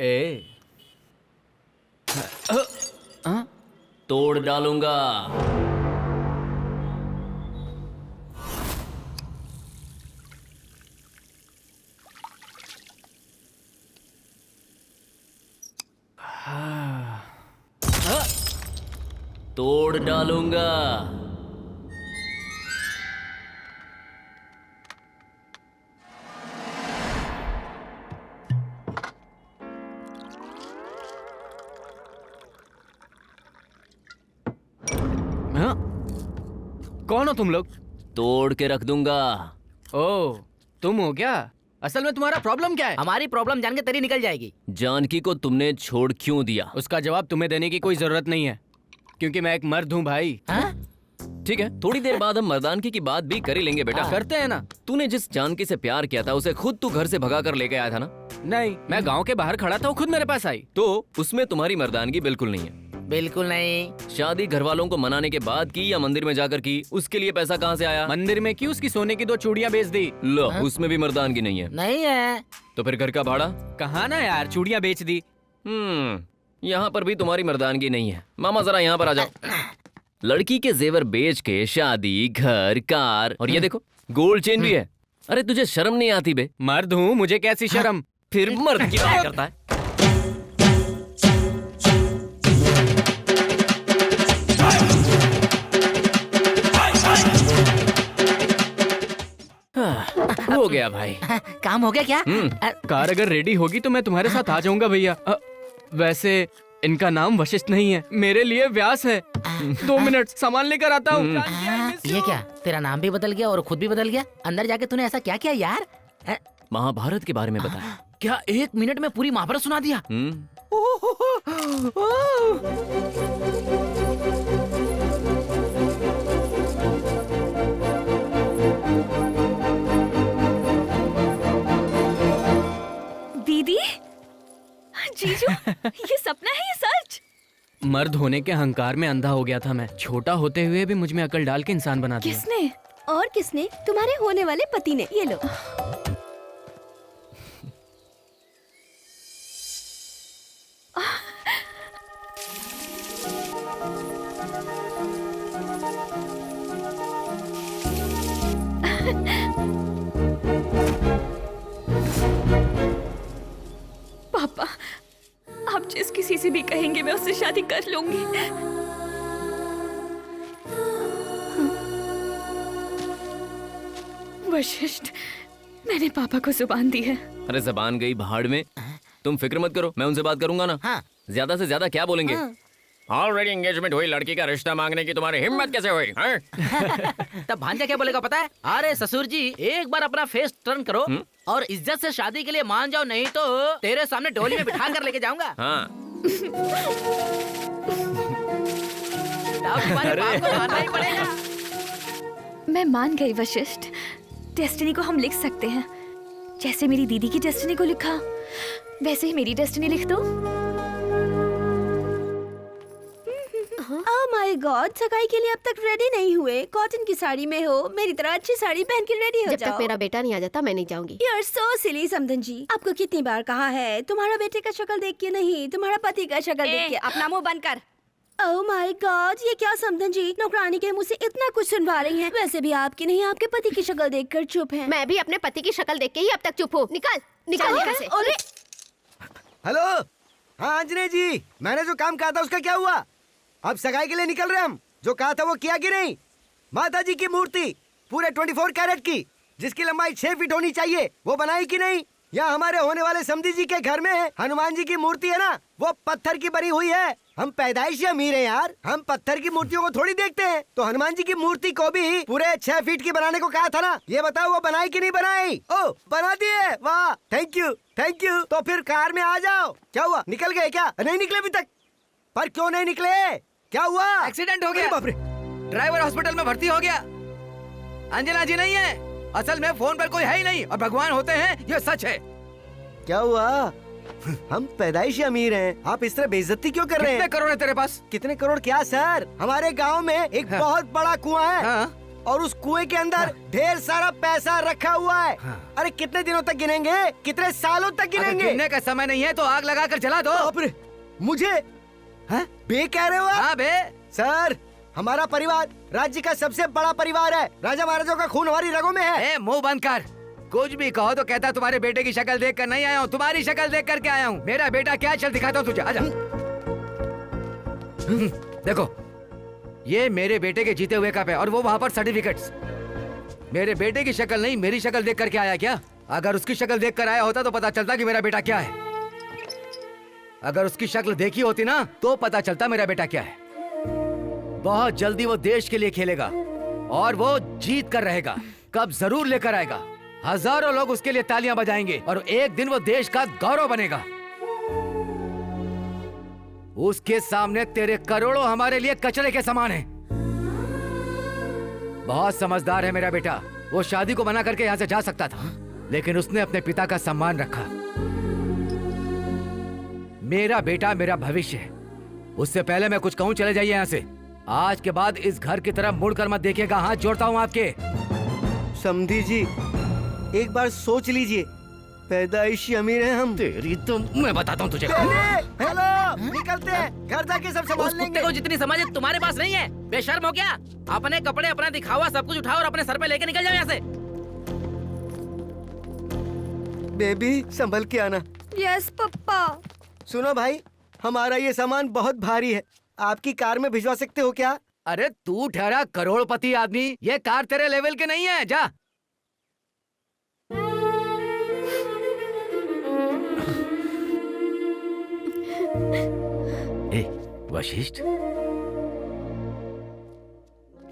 ए तोड़ डालूंगा। तोड़ डालूंगा। कौन हो तुम लोग? तोड़ के रख दूंगा। ओह, तुम हो क्या? असल में तुम्हारा प्रॉब्लम क्या है? हमारी प्रॉब्लम जान के तेरी निकल जाएगी। जानकी को तुमने छोड़ क्यों दिया? उसका जवाब तुम्हें देने की कोई जरूरत नहीं है, क्योंकि मैं एक मर्द हूँ भाई। ठीक है, थोड़ी देर बाद हम मर्दानगी की बात भी कर ही लेंगे बेटा। करते हैं ना। तूने जिस जानकी से प्यार किया था उसे खुद तू घर से भगा कर लेके आया था ना? नहीं, मैं गांव के बाहर खड़ा था, वो खुद मेरे पास आई। तो उसमें तुम्हारी मर्दानगी बिल्कुल नहीं है। बिल्कुल नहीं। शादी घर वालों को मनाने के बाद की या मंदिर में जाकर की? उसके लिए पैसा कहाँ से आया? मंदिर में की उसकी सोने की 2 चूड़ियां बेच दी। लो, उसमें भी मर्दानगी नहीं है। नहीं है। तो फिर घर का भाड़ा? कहा ना यार, चूड़ियां बेच दी। यहाँ पर भी तुम्हारी मर्दानगी नहीं है। मामा जरा यहाँ पर आ जाओ। लड़की के जेवर बेच के शादी, घर, कार और ये देखो गोल्ड चेन भी है। अरे तुझे शर्म नहीं आती बे? मर्द हूँ, मुझे कैसी शर्म? फिर मर्द की बात करता है। हो गया भाई। काम हो गया क्या? कार अगर रेडी होगी तो मैं तुम्हारे साथ आ जाऊंगा भैया। वैसे इनका नाम वशिष्ठ नहीं है, मेरे लिए व्यास है। 2 मिनट, सामान लेकर आता हूँ। ये क्या, तेरा नाम भी बदल गया और खुद भी बदल गया? अंदर जाके तूने ऐसा क्या किया यार? महाभारत के बारे में बताया। क्या 1 मिनट में पूरी महाभारत सुना दिया? दीदी, जीजू, ये सपना है, ये सच? मर्द होने के अहंकार में अंधा हो गया था मैं। छोटा होते हुए भी मुझ में अकल डाल के इंसान बना दिया। किसने? और किसने? तुम्हारे होने वाले पति ने। ये लो। पापा, आप जिस किसी से भी कहेंगे मैं उससे शादी कर लूंगी। वशिष्ठ, मैंने पापा को जुबान दी है। अरे जबान गई भाड़ में। तुम फिक्र मत करो, मैं उनसे बात करूंगा ना। हाँ। ज्यादा से ज्यादा क्या बोलेंगे? ऑलरेडी एंगेजमेंट हुई लड़की का रिश्ता मांगने की तुम्हारी हिम्मत कैसे हुई? तब भांजा क्या बोलेगा पता है? अरे ससुर जी, एक बार अपना फेस टर्न करो और इज्जत से शादी के लिए मान जाओ, नहीं तो तेरे सामने डोली में बिठा कर लेके जाऊंगा। हाँ। तुम्हारे बाप को मानना ही पड़ेगा। मैं मान गई वशिष्ठ। डेस्टिनी को हम लिख सकते हैं। जैसे मेरी दीदी की डेस्टिनी को लिखा, वैसे ही मेरी डेस्टिनी लिख दो। ओह माय गॉड, सगाई के लिए अब तक रेडी नहीं हुए। कॉटन की साड़ी में हो, मेरी तरह अच्छी साड़ी पहन के रेडी हो जब जाओ। तक मेरा बेटा नहीं आ जाता मैं नहीं जाऊंगी। यू आर सो सिली समधन जी। आपको कितनी बार कहा है, तुम्हारा बेटे का शक्ल देख के नहीं, तुम्हारा पति का शक्ल देख के। अपना मुंह बंद कर। ओह माय गॉड, ये क्या समधन जी, नौकरानी के मुंह से इतना कुछ सुनवा रही हैं। वैसे भी आपकी नहीं, आपके पति की शक्ल देखकर चुप हैं। मैं भी अपने पति की शक्ल देख के ही अब तक चुप हूँ। निकल निकल यहाँ से। अरे हेलो, हाँ अंजने जी, मैंने जो काम कहा था उसका क्या हुआ? अब सगाई के लिए निकल रहे हम। जो कहा था वो किया कि नहीं? माता जी की मूर्ति पूरे 24 कैरेट की, जिसकी लंबाई 6 फीट होनी चाहिए, वो बनाई कि नहीं? या हमारे होने वाले समधी जी के घर में हनुमान जी की मूर्ति है ना, वो पत्थर की बनी हुई है। हम पैदाइशी अमीर हैं यार, हम पत्थर की मूर्तियों को थोड़ी देखते हैं। तो हनुमान जी की मूर्ति को भी पूरे 6 फीट की बनाने को कहा था ना, ये बताओ वो बनाई कि नहीं बनाई? ओ बना दिए, वाह, थैंक यू थैंक यू। तो फिर कार में आ जाओ। क्या हुआ, निकल गए क्या? नहीं निकले अभी तक? पर क्यों नहीं निकले? क्या हुआ? एक्सीडेंट हो गया। बाप रे, ड्राइवर हॉस्पिटल में भर्ती हो गया। अंजना जी नहीं है, असल में फोन पर कोई है ही नहीं और भगवान होते हैं, ये सच है। क्या हुआ? हम पैदाइशी अमीर हैं, आप इस तरह बेइज्जती क्यों कर रहे हैं? कितने करोड़ है तेरे पास? कितने करोड़ क्या सर, हमारे गांव में एक बहुत बड़ा कुआं है। और उस कुएं के अंदर ढेर सारा पैसा रखा हुआ है। अरे कितने दिनों तक गिनेंगे, कितने सालों तक अगर गिनेंगे? गिनने का समय नहीं है तो आग लगा कर जला दो। बाप रे, मुझे हाँ? बे कह रहे हो आप? हाँ बे। सर, हमारा परिवार राज्य का सबसे बड़ा परिवार है। राजा महाराजों का खून हमारी रगों में है। ए, मुंह बंद कर। कुछ भी कहो तो कहता तुम्हारे बेटे की शक्ल देख कर नहीं आया हूँ, तुम्हारी शक्ल देख करके आया हूँ। मेरा बेटा क्या, चल दिखाता हूँ तुझे, आजा। देखो, ये मेरे बेटे के जीते हुए कप है और वो वहाँ पर सर्टिफिकेट्स। मेरे बेटे की शक्ल नहीं, मेरी शक्ल देख करके आया क्या? अगर उसकी शक्ल देख कर आया होता तो पता चलता कि मेरा बेटा क्या है। अगर उसकी शक्ल देखी होती ना तो पता चलता मेरा बेटा क्या है। बहुत जल्दी वो देश के लिए खेलेगा और वो जीत कर रहेगा। कब जरूर लेकर आएगा। हजारों लोग उसके लिए तालियां बजाएंगे और एक दिन वो देश का गौरव बनेगा। उसके सामने तेरे करोड़ों हमारे लिए कचरे के समान हैं। बहुत समझदार है मेरा बेटा। वो शादी को मना करके यहाँ से जा सकता था, लेकिन उसने अपने पिता का सम्मान रखा। मेरा बेटा मेरा भविष्य है। उससे पहले मैं कुछ कहूँ, चले जाइए यहाँ से। आज के बाद इस घर की तरफ मुड़कर मत देखिएगा। हाथ जोड़ता हूँ आपके। समधी जी, एक बार सोच लीजिए, पैदाइशी अमीर हैं हम। तेरी तो मैं बताता हूँ तुझे। हेलो, निकलते हैं, घर जाके सब उस संभाल कुत्ते लेंगे। को जितनी समझ है तुम्हारे पास नहीं है। बेशर्म हो क्या? अपने कपड़े, अपना दिखावा सब कुछ उठाओ और अपने सर पे लेके निकल जाओ यहाँ से। बेबी, संभल के आना। यस पप्पा। सुनो भाई, हमारा ये सामान बहुत भारी है, आपकी कार में भिजवा सकते हो क्या? अरे तू ठहरा करोड़पति आदमी, ये कार तेरे लेवल के नहीं है। जा। ए, वशिष्ठ,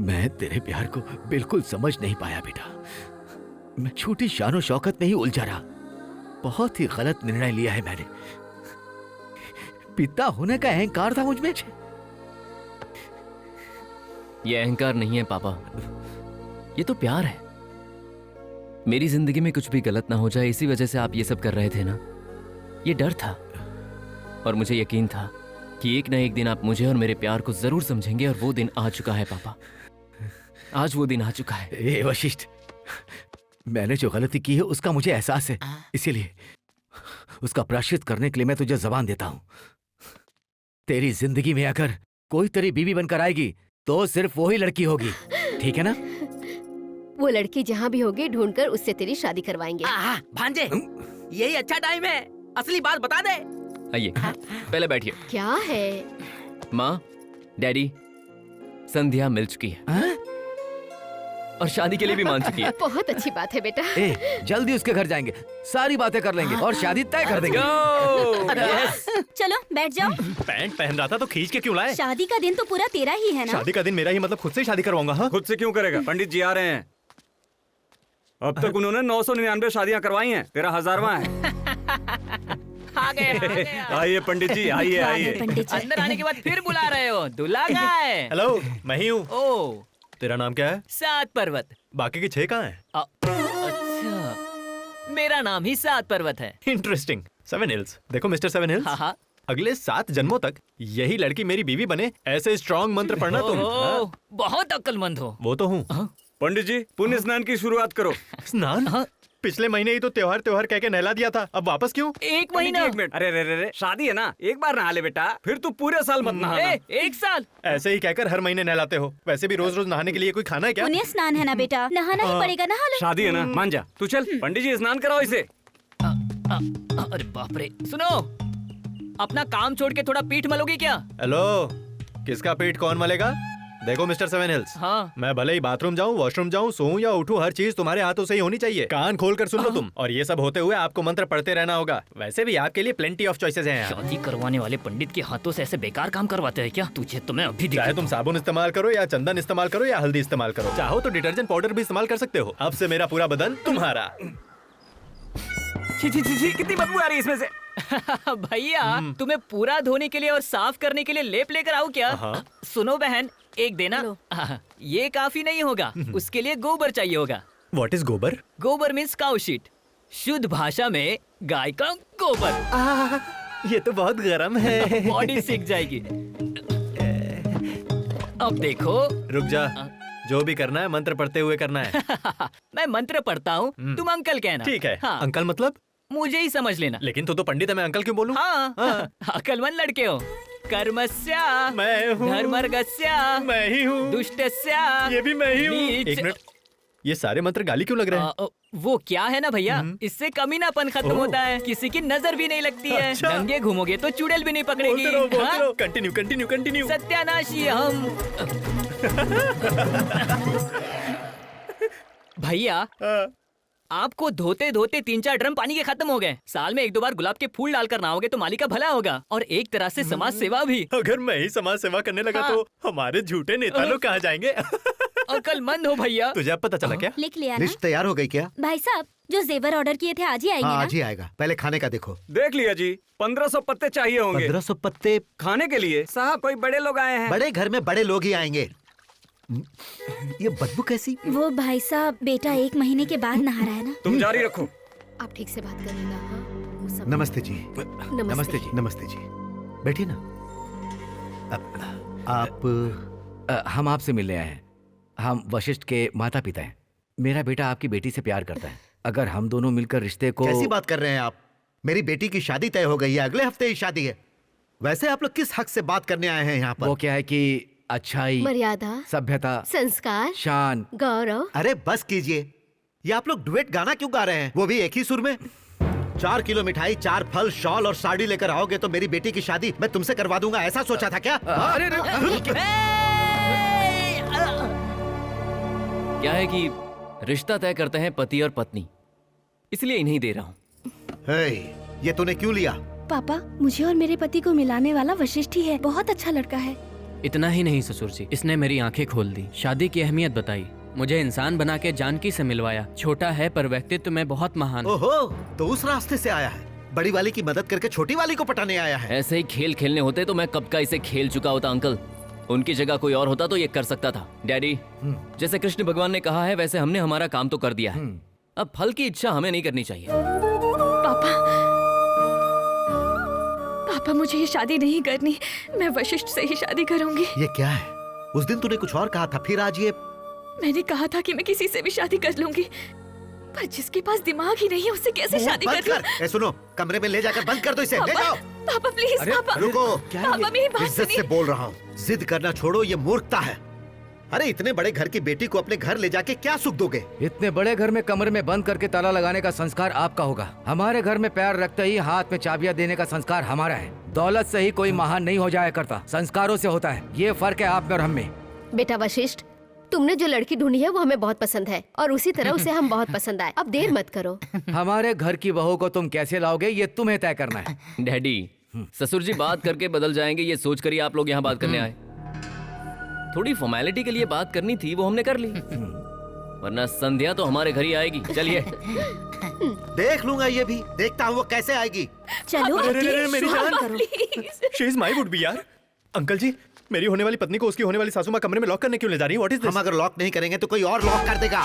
मैं तेरे प्यार को बिल्कुल समझ नहीं पाया बेटा। मैं छोटी शानो शौकत में ही उलझा रहा। बहुत ही गलत निर्णय लिया है मैंने। पिता होने का अहंकार था मुझ में। ये अहंकार नहीं है पापा, ये तो प्यार है। मेरी जिंदगी में कुछ भी गलत ना हो जाए, इसी वजह से आप ये सब कर रहे थे ना। ये डर था और मुझे यकीन था कि एक ना एक दिन आप मुझे और मेरे प्यार को जरूर समझेंगे, और वो दिन आ चुका है पापा। आज वो दिन आ चुका है। ए वशिष्ठ, मैंने जो गलती की है उसका मुझे एहसास है, इसीलिए उसका प्रायश्चित करने के लिए मैं तुझे जबान देता हूं। तेरी जिंदगी में अगर कोई तेरी बीवी बनकर आएगी तो सिर्फ वो ही लड़की होगी, ठीक है ना? वो लड़की जहाँ भी होगी ढूंढकर उससे तेरी शादी करवाएंगे। भांजे, यही अच्छा टाइम है। असली बात बता दे। आइए, पहले बैठिए। क्या है? माँ, डैडी, संध्या मिल चुकी है और शादी के लिए भी मान चुकी है। बहुत अच्छी बात है बेटा। ए, जल्दी उसके घर जाएंगे, सारी बातें कर लेंगे और शादी तय कर देंगे। चलो बैठ जाओ। पैंट पहन रहा था तो खींच के क्यों लाए? शादी का दिन तो पूरा तेरा ही है ना। शादी का दिन मेरा ही, मतलब खुद से ही शादी करवाऊंगा। हाँ, खुद से क्यों करेगा? पंडित जी आ रहे हैं। अब तक उन्होंने 999 शादियां करवाई हैं, तेरा 1000वां है। आ गए। आइए पंडित जी, आइए आइए। अंदर आने के बाद फिर बुला रहे हो? दूल्हा कहाँ है? हेलो, मैं ही हूँ। ओ, तेरा नाम क्या है? सात पर्वत। बाकी के 6 कहाँ हैं? अच्छा, मेरा नाम ही सात पर्वत है। इंटरेस्टिंग। 7 हिल्स। देखो मिस्टर 7 हिल्स, हाँ। अगले 7 जन्मों तक यही लड़की मेरी बीवी बने, ऐसे स्ट्रॉन्ग मंत्र पढ़ना तुम। ओह, बहुत अक्लमंद हो। वो तो हूँ। पंडित जी, पुण्य स्नान की शुरुआत करो। स्नान? पिछले महीने ही तो त्योहार त्योहार कह के नहला दिया था, अब वापस क्यों? एक महीना। एक मिनट। अरे रे रे रे, शादी है ना, एक बार नहा ले बेटा, फिर तू पूरे साल मत नहाना। एक साल? ऐसे ही कहकर हर महीने नहलाते हो। वैसे भी रोज रोज नहाने के लिए कोई खाना है क्या? पुण्य स्नान है ना बेटा, नहाना ही पड़ेगा, नहा लो। शादी है ना, मान जा। तू चल, पंडित जी स्नान कराओ इसे। अरे बाप रे। सुनो, अपना काम छोड़ के थोड़ा पीठ मलोगी क्या? हेलो, किसका पेट कौन मलेगा? देखो मिस्टर 7 हिल्स, हाँ। मैं भले ही बाथरूम जाऊं, वॉशरूम जाऊं, सोऊं या उठूं, हर चीज तुम्हारे हाथों से ही होनी चाहिए। कान खोल कर सुन लो तुम। और ये सब होते हुए आपको मंत्र पढ़ते रहना होगा। वैसे भी आपके लिए प्लेंटी ऑफ चॉइसेस हैं यहाँ। शादी करवाने वाले पंडित के हाथों से ऐसे बेकार काम करवाते हैं क्या? तुझे तो मैं अभी चाहे तुम साबुन इस्तेमाल करो या चंदन इस्तेमाल करो या हल्दी इस्तेमाल करो, चाहो तो डिटर्जेंट पाउडर भी इस्तेमाल कर सकते हो। अब से मेरा पूरा बदन तुम्हारा। कितनी बदबू आ रही है इसमें से। भैया, तुम्हें पूरा धोने के लिए और साफ करने के लिए लेप लेकर आऊं क्या? सुनो बहन, एक देना। ये काफी नहीं होगा, उसके लिए गोबर चाहिए होगा। व्हाट इज गोबर? गोबर मीन्स काउ शीट, शुद्ध भाषा में गाय का गोबर। ये तो बहुत गर्म है। बॉडी सीख जाएगी। अब देखो। रुक जा, जो भी करना है मंत्र पढ़ते हुए करना है। मैं मंत्र पढ़ता हूँ, तुम अंकल कहना। ठीक है। हाँ, अंकल मतलब? मुझे ही समझ लेना। लेकिन तू तो पंडित है, मैं अंकल क्यों बोलूं? हाँ, अकलमंद लड़के हो। कर्मस्या मैं हूँ। धर्मर्गस्या मैं ही हूँ। दुष्टस्या ये भी मैं ही हूँ। नीच। एक मिनट, ये सारे मंत्र गाली क्यों लग रहे हैं? वो क्या है ना भैया, इससे कमीनापन खत्म ओह। होता है, किसी की नजर भी नहीं लगती है, अच्छा। नंगे घूमोगे तो चुड़ैल भी नहीं पकड़ेगी। बोलते हाँ? रहो, कंटिन्यू कंटिन्यू कंटिन्यू। सत्यानाशी हम। भैया आपको धोते धोते 3-4 ड्रम पानी के खत्म हो गए। साल में 1-2 बार गुलाब के फूल डालकर नहाओगे तो माली का भला होगा, और एक तरह से समाज सेवा भी। अगर मैं ही समाज सेवा करने लगा हाँ। तो हमारे झूठे नेता लोग कहाँ जाएंगे? अकलमंद हो भैया। तुझे अब पता चला क्या? लिख लिया ना? लिस्ट तैयार हो गई क्या? भाई साहब, जो जेवर ऑर्डर किए थे आज ही आएंगे हाँ ना? आज ही आएगा। पहले खाने का देखो। देख लिया जी, 1500 पत्ते चाहिए होंगे 1500 पत्ते। खाने के लिए। साहब कोई बड़े लोग आए हैं। बड़े घर में बड़े लोग ही आएंगे। ये बदबू कैसी? वो भाई साहब, बेटा 1 महीने के बाद नहा रहा है ना। तुम जारी रखो। आप ठीक से बात करिएगा। हाँ, वो सब- नमस्ते जी। नमस्ते जी। नमस्ते जी। बैठिए ना। आप हम आपसे मिलने आए हैं। हम वशिष्ठ के माता पिता हैं। मेरा बेटा आपकी बेटी से प्यार करता है। अगर हम दोनों मिलकर रिश्ते को... कैसी बात कर रहे हैं आप? मेरी बेटी की शादी तय हो गई है, अगले हफ्ते ही शादी है। वैसे आप लोग किस हक से बात करने आए हैं यहाँ पर? वो क्या है कि अच्छाई, मर्यादा, सभ्यता, संस्कार, शान। गौरव। अरे बस कीजिए। ये आप लोग डुएट गाना क्यों गा रहे हैं, वो भी एक ही सुर में? 4 किलो मिठाई, 4 फल, शॉल और साड़ी लेकर आओगे तो मेरी बेटी की शादी मैं तुमसे करवा दूंगा, ऐसा सोचा था क्या? अरे क्या है कि रिश्ता तय करते हैं पति और पत्नी, इसलिए इन्हें दे रहा हूँ। हे, ये तूने क्यों लिया? पापा, मुझे और मेरे पति को मिलाने वाला वशिष्ठ ही है। बहुत अच्छा लड़का है। इतना ही नहीं ससुर जी, इसने मेरी आंखें खोल दी, शादी की अहमियत बताई, मुझे इंसान बना के जानकी से मिलवाया। छोटा है पर व्यक्तित्व में बहुत महान। ओहो, तो उस रास्ते से आया है। बड़ी वाली की मदद करके छोटी वाली को पटाने आया है। ऐसे ही खेल खेलने होते तो मैं कब का इसे खेल चुका होता अंकल। उनकी जगह कोई और होता तो ये कर सकता था। डैडी, जैसे कृष्ण भगवान ने कहा है वैसे हमने हमारा काम तो कर दिया है। अब फल की इच्छा हमें नहीं करनी चाहिए। पापा, मुझे ये शादी नहीं करनी। मैं वशिष्ठ से ही शादी करूंगी। ये क्या है? उस दिन तूने कुछ और कहा था, फिर आज ये। मैंने कहा था कि मैं किसी से भी शादी कर लूंगी, पर जिसके पास दिमाग ही नहीं है उससे कैसे शादी बंद कर लूं? कर। ए, सुनो, कमरे में ले जाकर बंद कर दो इसे। ले जाओ। पापा प्लीज, पापा। रुको, पापा मेरी बात इज्जत से सुनिए। बोल रहा हूँ। जिद करना छोड़ो, ये मूर्खता है। अरे इतने बड़े घर की बेटी को अपने घर ले जाके क्या सुख दोगे? इतने बड़े घर में कमरे में बंद करके ताला लगाने का संस्कार आपका होगा। हमारे घर में पैर रखते ही हाथ में चाबियां देने का संस्कार हमारा है। दौलत से ही कोई महान नहीं हो जाया करता, संस्कारों से होता है। ये फर्क है आप में और हम में। बेटा वशिष्ठ, तुमने जो लड़की ढूंढी है वो हमें बहुत पसंद है, और उसी तरह उसे हम बहुत पसंद आए। अब देर मत करो। हमारे घर की बहू को तुम कैसे लाओगे ये तुम्हें तय करना है। डैडी, ससुर जी बात करके बदल जाएंगे ये सोच कर ही आप लोग यहाँ बात करने आए। थोड़ी फॉर्मेलिटी के लिए बात करनी थी, वो हमने कर ली, वरना संध्या तो हमारे घर ही आएगी। चलिए। देख लूंगा, ये भी देखता हूँ वो कैसे आएगी। चलो अरे, मेरी जान। Please. She is my would be यार। अंकल जी, मेरी होने वाली पत्नी को उसकी होने वाली सासू माँ कमरे में लॉक करने क्यों ले जा रही है? What is this? हम अगर लॉक नहीं करेंगे तो कोई और लॉक कर देगा।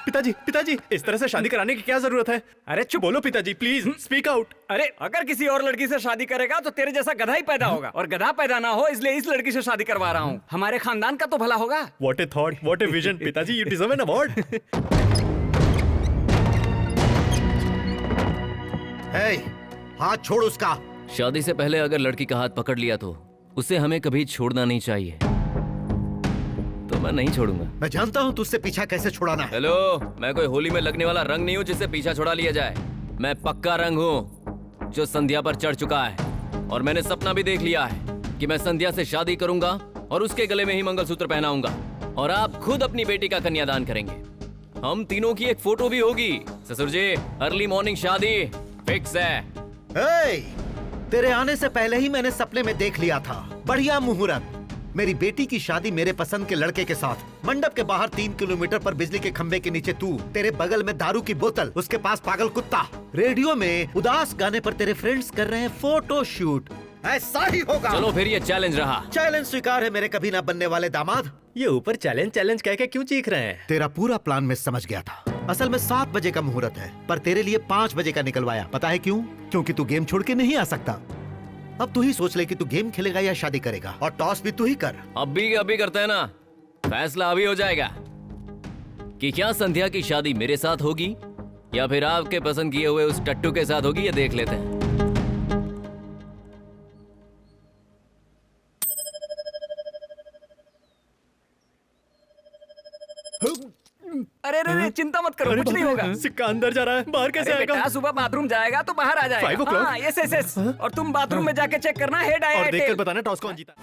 पिताजी, पिताजी, इस तरह से शादी कराने की क्या जरूरत है? अरे चुप बोलो पिताजी, प्लीज स्पीक आउट। अरे अगर किसी और लड़की से शादी करेगा तो तेरे जैसा गधा ही पैदा होगा, और गधा पैदा ना हो इसलिए इस लड़की से शादी करवा रहा हूँ। हमारे खानदान का तो भला होगा। What A thought, what a vision. पिताजी, यू डिजर्व एन अवार्ड। हे, हाथ छोड़ उसका। शादी से पहले अगर लड़की का हाथ पकड़ लिया तो उसे हमें कभी छोड़ना नहीं चाहिए। तो मैं नहीं छोड़ूंगा। मैं जानता हूँ तुझसे पीछा कैसे छुड़ाना है। हेलो, मैं कोई होली में लगने वाला रंग नहीं हूँ जिससे पीछा छुड़ा लिया जाए। मैं पक्का रंग हूँ जो संध्या पर चढ़ चुका है, और मैंने सपना भी देख लिया है कि मैं संध्या से शादी करूंगा और उसके गले में ही मंगलसूत्र पहनाऊंगा, और आप खुद अपनी बेटी का कन्यादान करेंगे। हम तीनों की एक फोटो भी होगी। ससुर जी, अर्ली मॉर्निंग शादी फिक्स है। हे, तेरे आने से पहले ही मैंने सपने में देख लिया था। बढ़िया मुहूर्त, मेरी बेटी की शादी मेरे पसंद के लड़के के साथ। मंडप के बाहर 3 किलोमीटर पर बिजली के खंभे के नीचे तू, तेरे बगल में दारू की बोतल, उसके पास पागल कुत्ता। रेडियो में उदास गाने पर तेरे फ्रेंड्स कर रहे हैं फोटो शूट। ऐसा ही होगा। चलो फिर ये चैलेंज रहा। चैलेंज स्वीकार है मेरे कभी ना बनने वाले दामाद। ये ऊपर चैलेंज चैलेंज कह के क्यों चीख रहे हैं? तेरा पूरा प्लान मैं समझ गया था। असल में 7 बजे का मुहूर्त है, पर तेरे लिए 5 बजे का निकलवाया। पता है क्यों? क्योंकि तू गेम छोड़ के नहीं आ सकता। अब तू ही सोच ले कि तू गेम खेलेगा या शादी करेगा, और टॉस भी तू ही कर। अभी करते हैं ना। फैसला अभी हो जाएगा कि क्या संध्या की शादी मेरे साथ होगी या फिर आपके पसंद किए हुए उस टट्टू के साथ होगी, ये देख लेते हैं। अरे अरे चिंता मत करो, कुछ नहीं होगा। सिक्का अंदर जा रहा है, बाहर कैसे अरे आएगा? बेटा, सुबह बाथरूम जाएगा तो बाहर आ जाएगा। 5 o'clock? हाँ, यस यस यस। और तुम बाथरूम में जाके चेक करना हेड आया और है देखकर टेल। बताना टॉस कौन जीता।